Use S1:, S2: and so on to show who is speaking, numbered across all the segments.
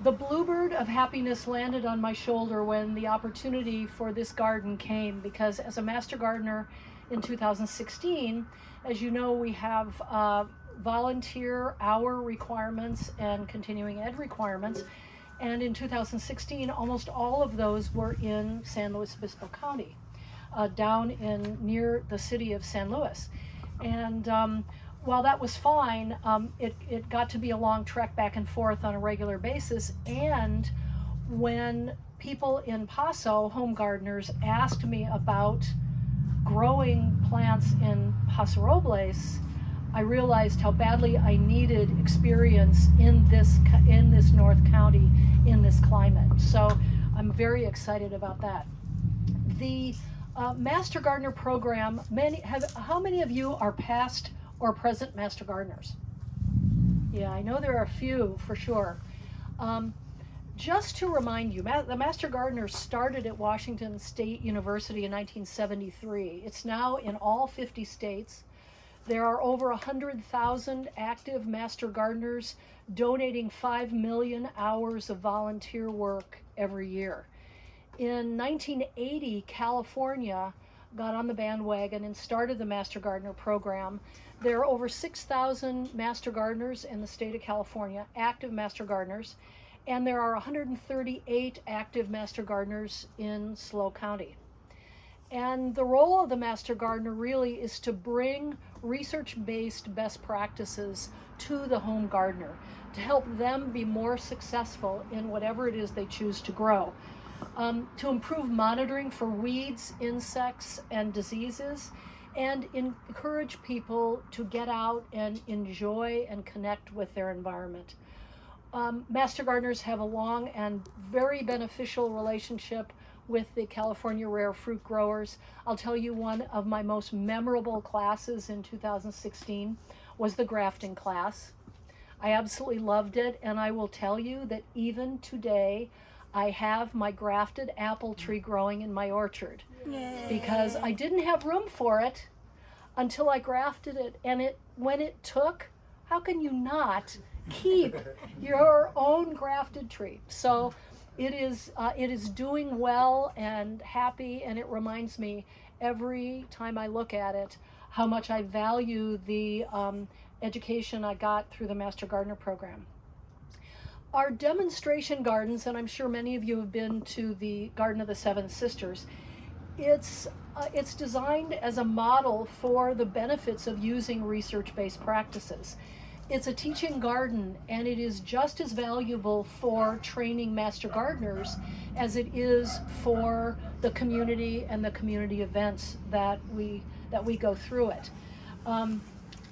S1: The bluebird of happiness landed on my shoulder when the opportunity for this garden came, because as a master gardener in 2016, as you know, we have volunteer hour requirements and continuing ed requirements. And in 2016, almost all of those were in San Luis Obispo County, down in near the city of San Luis. And while that was fine, it got to be a long trek back and forth on a regular basis. And when people in Paso, home gardeners, asked me about growing plants in Paso Robles, I realized how badly I needed experience in this North County, in this climate. So I'm very excited about that. The Master Gardener program, how many of you are past or present Master Gardeners? Yeah, I know there are a few for sure. Just to remind you, the Master Gardeners started at Washington State University in 1973. It's now in all 50 states. There are over 100,000 active Master Gardeners donating 5 million hours of volunteer work every year. In 1980, California got on the bandwagon and started the Master Gardener program. There are over 6,000 Master Gardeners in the state of California, active Master Gardeners, and there are 138 active Master Gardeners in SLO County. And the role of the Master Gardener really is to bring research-based best practices to the home gardener, to help them be more successful in whatever it is they choose to grow. To improve monitoring for weeds, insects, and diseases, and encourage people to get out and enjoy and connect with their environment. Master Gardeners have a long and very beneficial relationship with the California rare fruit growers. I'll tell you, one of my most memorable classes in 2016 was the grafting class. I absolutely loved it, and I will tell you that even today, I have my grafted apple tree growing in my orchard. Yay. Because I didn't have room for it until I grafted it, and when it took, how can you not keep your own grafted tree? So it is doing well and happy, and it reminds me every time I look at it how much I value the education I got through the Master Gardener program. Our demonstration gardens, and I'm sure many of you have been to the Garden of the Seven Sisters, it's designed as a model for the benefits of using research-based practices. It's a teaching garden, and it is just as valuable for training Master Gardeners as it is for the community and the community events that we go through it.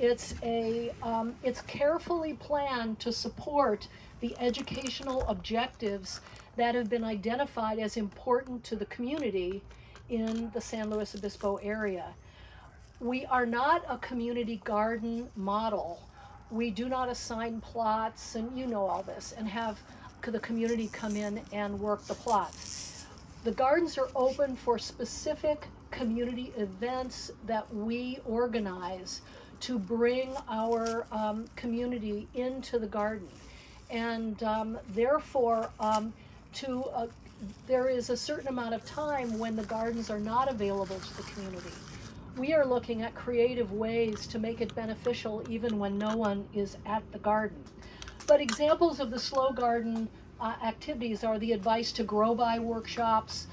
S1: It's carefully planned to support the educational objectives that have been identified as important to the community in the San Luis Obispo area. We are not a community garden model. We do not assign plots, and you know all this, and have the community come in and work the plots. The gardens are open for specific community events that we organize to bring our community into the garden. And therefore, there is a certain amount of time when the gardens are not available to the community. We are looking at creative ways to make it beneficial even when no one is at the garden. But examples of the SLO garden activities are the Advice to Grow By workshops.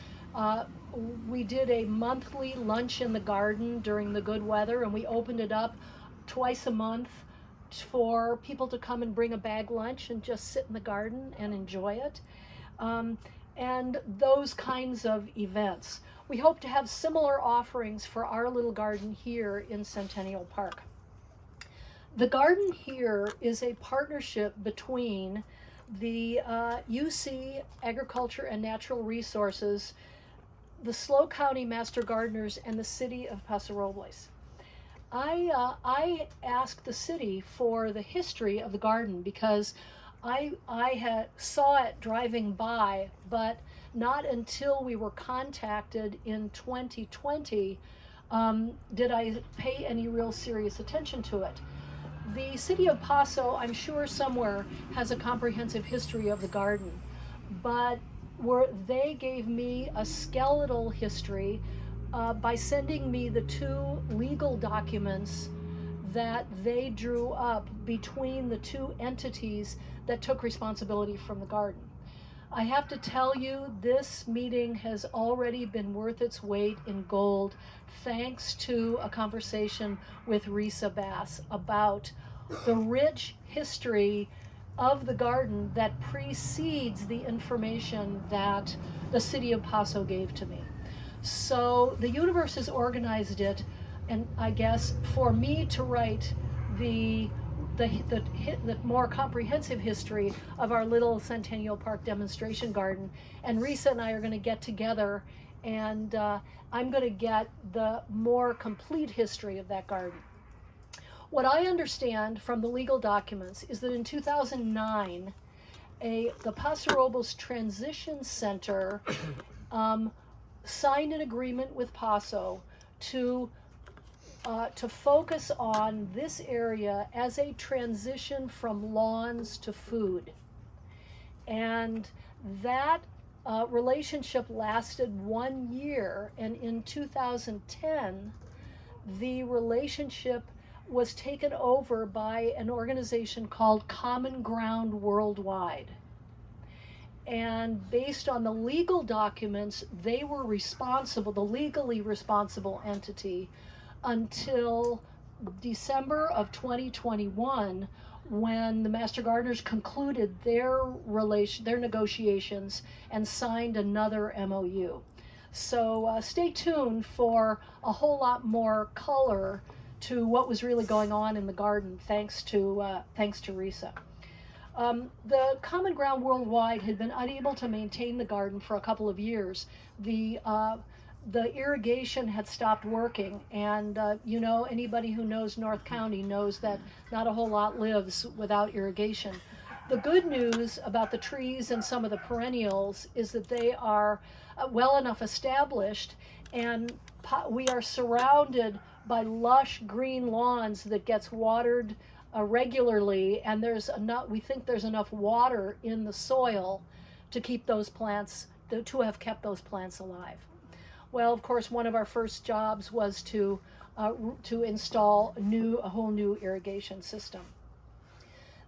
S1: We did a monthly lunch in the garden during the good weather, and we opened it up twice a month for people to come and bring a bag lunch and just sit in the garden and enjoy it. And those kinds of events. We hope to have similar offerings for our little garden here in Centennial Park. The garden here is a partnership between the UC Agriculture and Natural Resources, the SLO County Master Gardeners, and the city of Paso Robles. I asked the city for the history of the garden because I saw it driving by, but not until we were contacted in 2020 did I pay any real serious attention to it. The city of Paso, I'm sure somewhere, has a comprehensive history of the garden, but they gave me a skeletal history by sending me the 2 legal documents that they drew up between the 2 entities that took responsibility from the garden. I have to tell you, this meeting has already been worth its weight in gold, thanks to a conversation with Risa Bass about the rich history of the garden that precedes the information that the city of Paso gave to me. So the universe has organized it, and I guess for me to write the more comprehensive history of our little Centennial Park demonstration garden. And Risa and I are going to get together, and I'm going to get the more complete history of that garden. What I understand from the legal documents is that in 2009, the Paso Robles Transition Center signed an agreement with Paso to focus on this area as a transition from lawns to food. And that relationship lasted 1 year, and in 2010, the relationship was taken over by an organization called Common Ground Worldwide. And based on the legal documents, they were responsible, the legally responsible entity, until December of 2021, when the Master Gardeners concluded their negotiations and signed another MOU. So stay tuned for a whole lot more color to what was really going on in the garden, thanks to Risa. The Common Ground Worldwide had been unable to maintain the garden for a couple of years. The irrigation had stopped working, and anybody who knows North County knows that not a whole lot lives without irrigation. The good news about the trees and some of the perennials is that they are well enough established, and we are surrounded by lush green lawns that gets watered regularly, and we think there's enough water in the soil to keep those plants, to have kept those plants alive. Well, of course, one of our first jobs was to install a whole new irrigation system.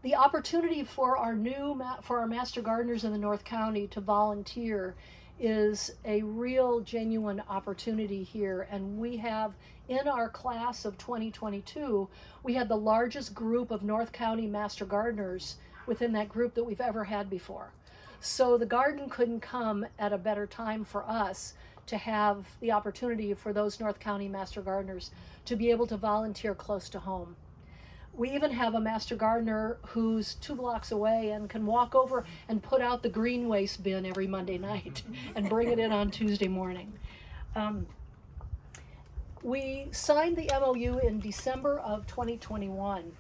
S1: The opportunity for our Master Gardeners in the North County to volunteer is a real, genuine opportunity here, and we have, in our class of 2022, we had the largest group of North County Master Gardeners within that group that we've ever had before. So the garden couldn't come at a better time for us to have the opportunity for those North County Master Gardeners to be able to volunteer close to home. We even have a Master Gardener who's 2 blocks away and can walk over and put out the green waste bin every Monday night and bring it in on Tuesday morning. We signed the MOU in December of 2021.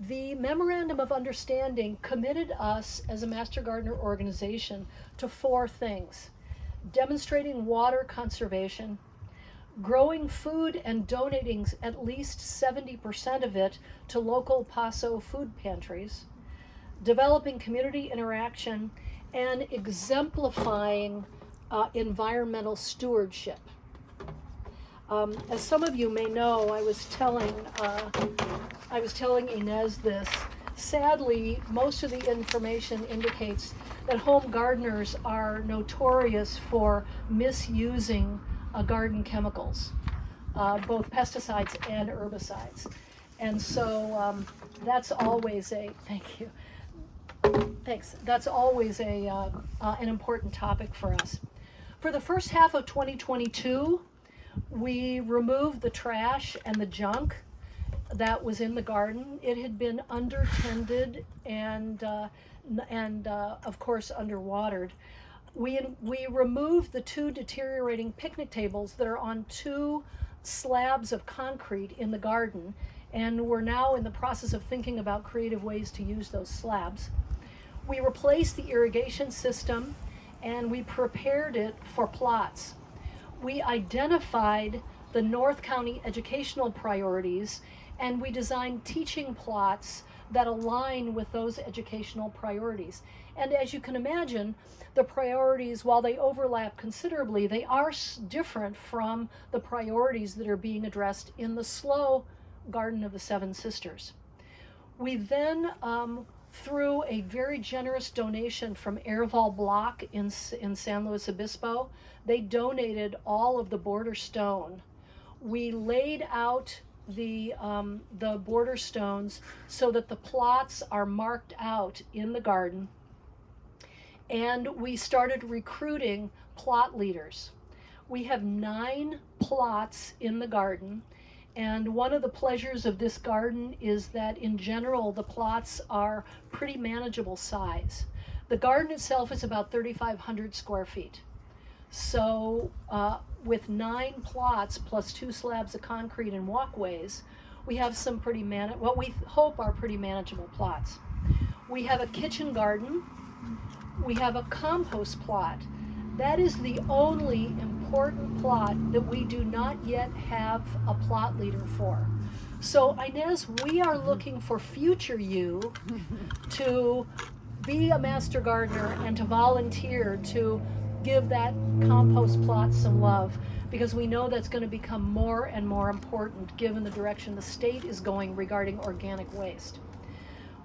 S1: The Memorandum of Understanding committed us as a Master Gardener organization to 4 things: demonstrating water conservation, growing food and donating at least 70% of it to local Paso food pantries, developing community interaction, and exemplifying environmental stewardship. As some of you may know, I was telling Inez this. Sadly, most of the information indicates that home gardeners are notorious for misusing garden chemicals, both pesticides and herbicides. And so that's always that's always an important topic for us. For the first half of 2022, we removed the trash and the junk that was in the garden. It had been undertended and of course underwatered. We removed the 2 deteriorating picnic tables that are on 2 slabs of concrete in the garden, and we're now in the process of thinking about creative ways to use those slabs. We replaced the irrigation system, and we prepared it for plots. We identified the North County educational priorities, And we design teaching plots that align with those educational priorities. And as you can imagine, the priorities, while they overlap considerably, they are different from the priorities that are being addressed in the SLO Garden of the Seven Sisters. We then, through a very generous donation from Herval Block in San Luis Obispo, they donated all of the border stone. We laid out the border stones so that the plots are marked out in the garden, and we started recruiting plot leaders. We have 9 plots in the garden, and one of the pleasures of this garden is that in general the plots are pretty manageable size. The garden itself is about 3,500 square feet. So with 9 plots plus 2 slabs of concrete and walkways, we have some pretty what we hope are pretty manageable plots. We have a kitchen garden. We have a compost plot. That is the only important plot that we do not yet have a plot leader for. So Inez, we are looking for future you to be a master gardener and to volunteer to give that compost plot some love, because we know that's going to become more and more important given the direction the state is going regarding organic waste.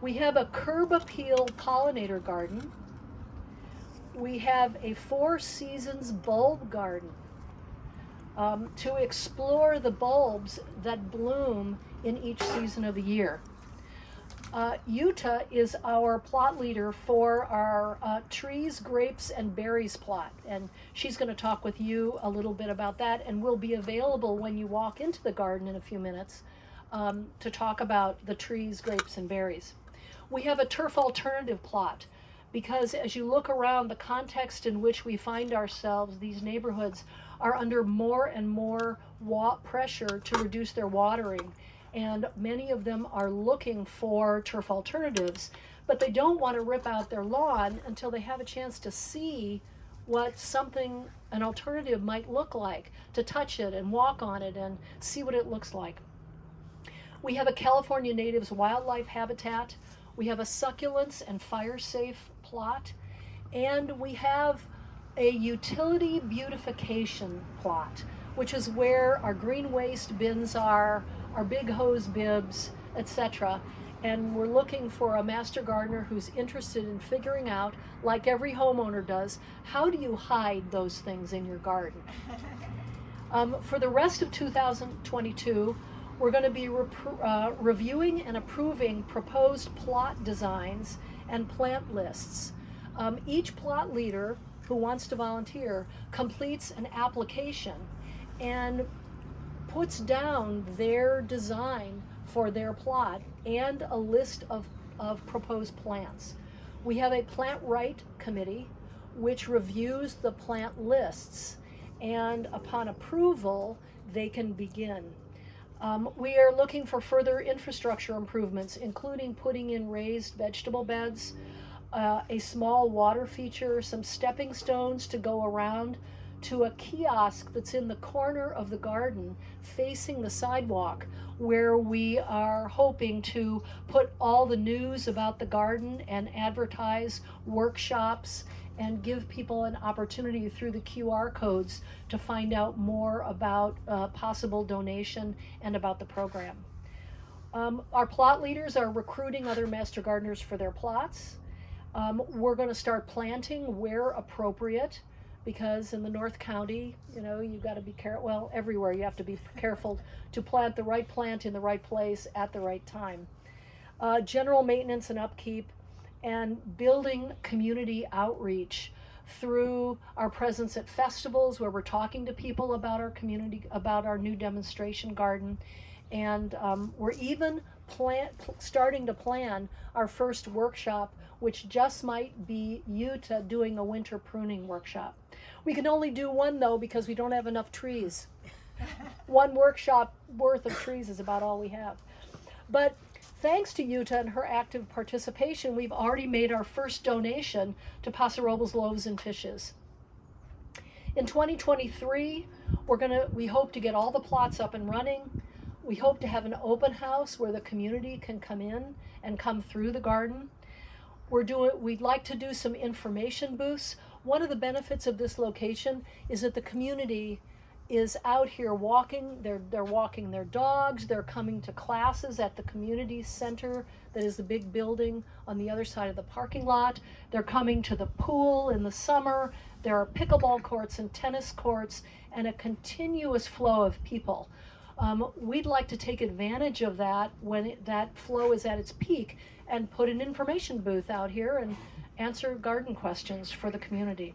S1: We have a curb appeal pollinator garden. We have a 4 seasons bulb garden to explore the bulbs that bloom in each season of the year. Yuta is our plot leader for our trees, grapes, and berries plot, and she's going to talk with you a little bit about that, and will be available when you walk into the garden in a few minutes to talk about the trees, grapes, and berries. We have a turf alternative plot, because as you look around the context in which we find ourselves, these neighborhoods are under more and more pressure to reduce their watering. And many of them are looking for turf alternatives, but they don't want to rip out their lawn until they have a chance to see what an alternative might look like, to touch it and walk on it and see what it looks like. We have a California Natives wildlife habitat. We have a succulents and fire safe plot, and we have a utility beautification plot, which is where our green waste bins are, our big hose bibs, etc. And we're looking for a master gardener who's interested in figuring out, like every homeowner does, how do you hide those things in your garden? For the rest of 2022, we're going to be reviewing and approving proposed plot designs and plant lists. Each plot leader who wants to volunteer completes an application and puts down their design for their plot and a list of proposed plants. We have a plant right committee which reviews the plant lists, and upon approval they can begin. We are looking for further infrastructure improvements, including putting in raised vegetable beds, a small water feature, some stepping stones to go around, to a kiosk that's in the corner of the garden facing the sidewalk, where we are hoping to put all the news about the garden and advertise workshops and give people an opportunity through the QR codes to find out more about possible donation and about the program. Our plot leaders are recruiting other master gardeners for their plots. We're going to start planting where appropriate, because in the North County, you've got to be careful. Well, everywhere you have to be careful to plant the right plant in the right place at the right time. General maintenance and upkeep, and building community outreach through our presence at festivals where we're talking to people about our community, about our new demonstration garden. And we're even starting to plan our first workshop, which just might be Utah doing a winter pruning workshop. We can only do one though, because we don't have enough trees. One workshop worth of trees is about all we have. But thanks to Utah and her active participation, we've already made our first donation to Paso Robles Loaves and Fishes. In 2023, we hope to get all the plots up and running. We hope to have an open house where the community can come in and come through the garden. We'd like to do some information booths. One of the benefits of this location is that the community is out here walking. They're walking their dogs. They're coming to classes at the community center that is the big building on the other side of the parking lot. They're coming to the pool in the summer. There are pickleball courts and tennis courts and a continuous flow of people. We'd like to take advantage of that when that flow is at its peak and put an information booth out here and answer garden questions for the community.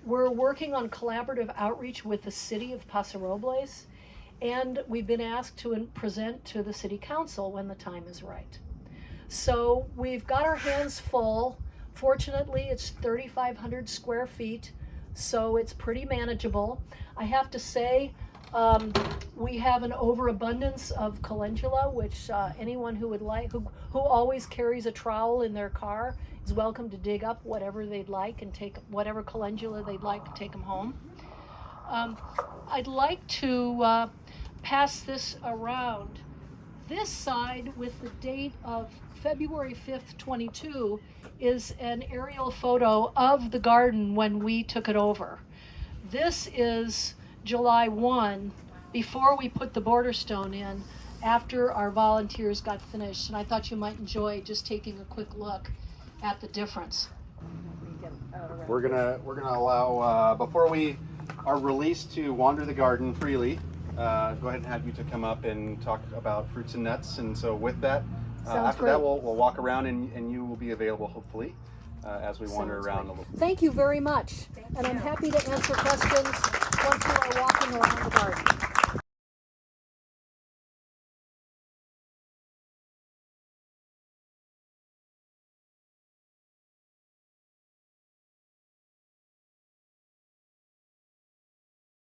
S1: We're working on collaborative outreach with the city of Paso Robles, and we've been asked to present to the city council when the time is right. So we've got our hands full. Fortunately, it's 3,500 square feet, so it's pretty manageable. I have to say, we have an overabundance of calendula, which anyone who would like, who always carries a trowel in their car, is welcome to dig up whatever they'd like and take whatever calendula they'd like to take them home. I'd like to pass this around. This side with the date of February 5th, 22 is an aerial photo of the garden when we took it over. This is July 1, before we put the border stone in, after our volunteers got finished, and I thought you might enjoy just taking a quick look at the difference.
S2: We're gonna allow before we are released to wander the garden freely. Go ahead and have you to come up and talk about fruits and nuts. And so with that, after that, we'll walk around and you will be available hopefully as we wander around a little.
S1: Thank you very much, and I'm happy to answer questions once you are walking around the garden.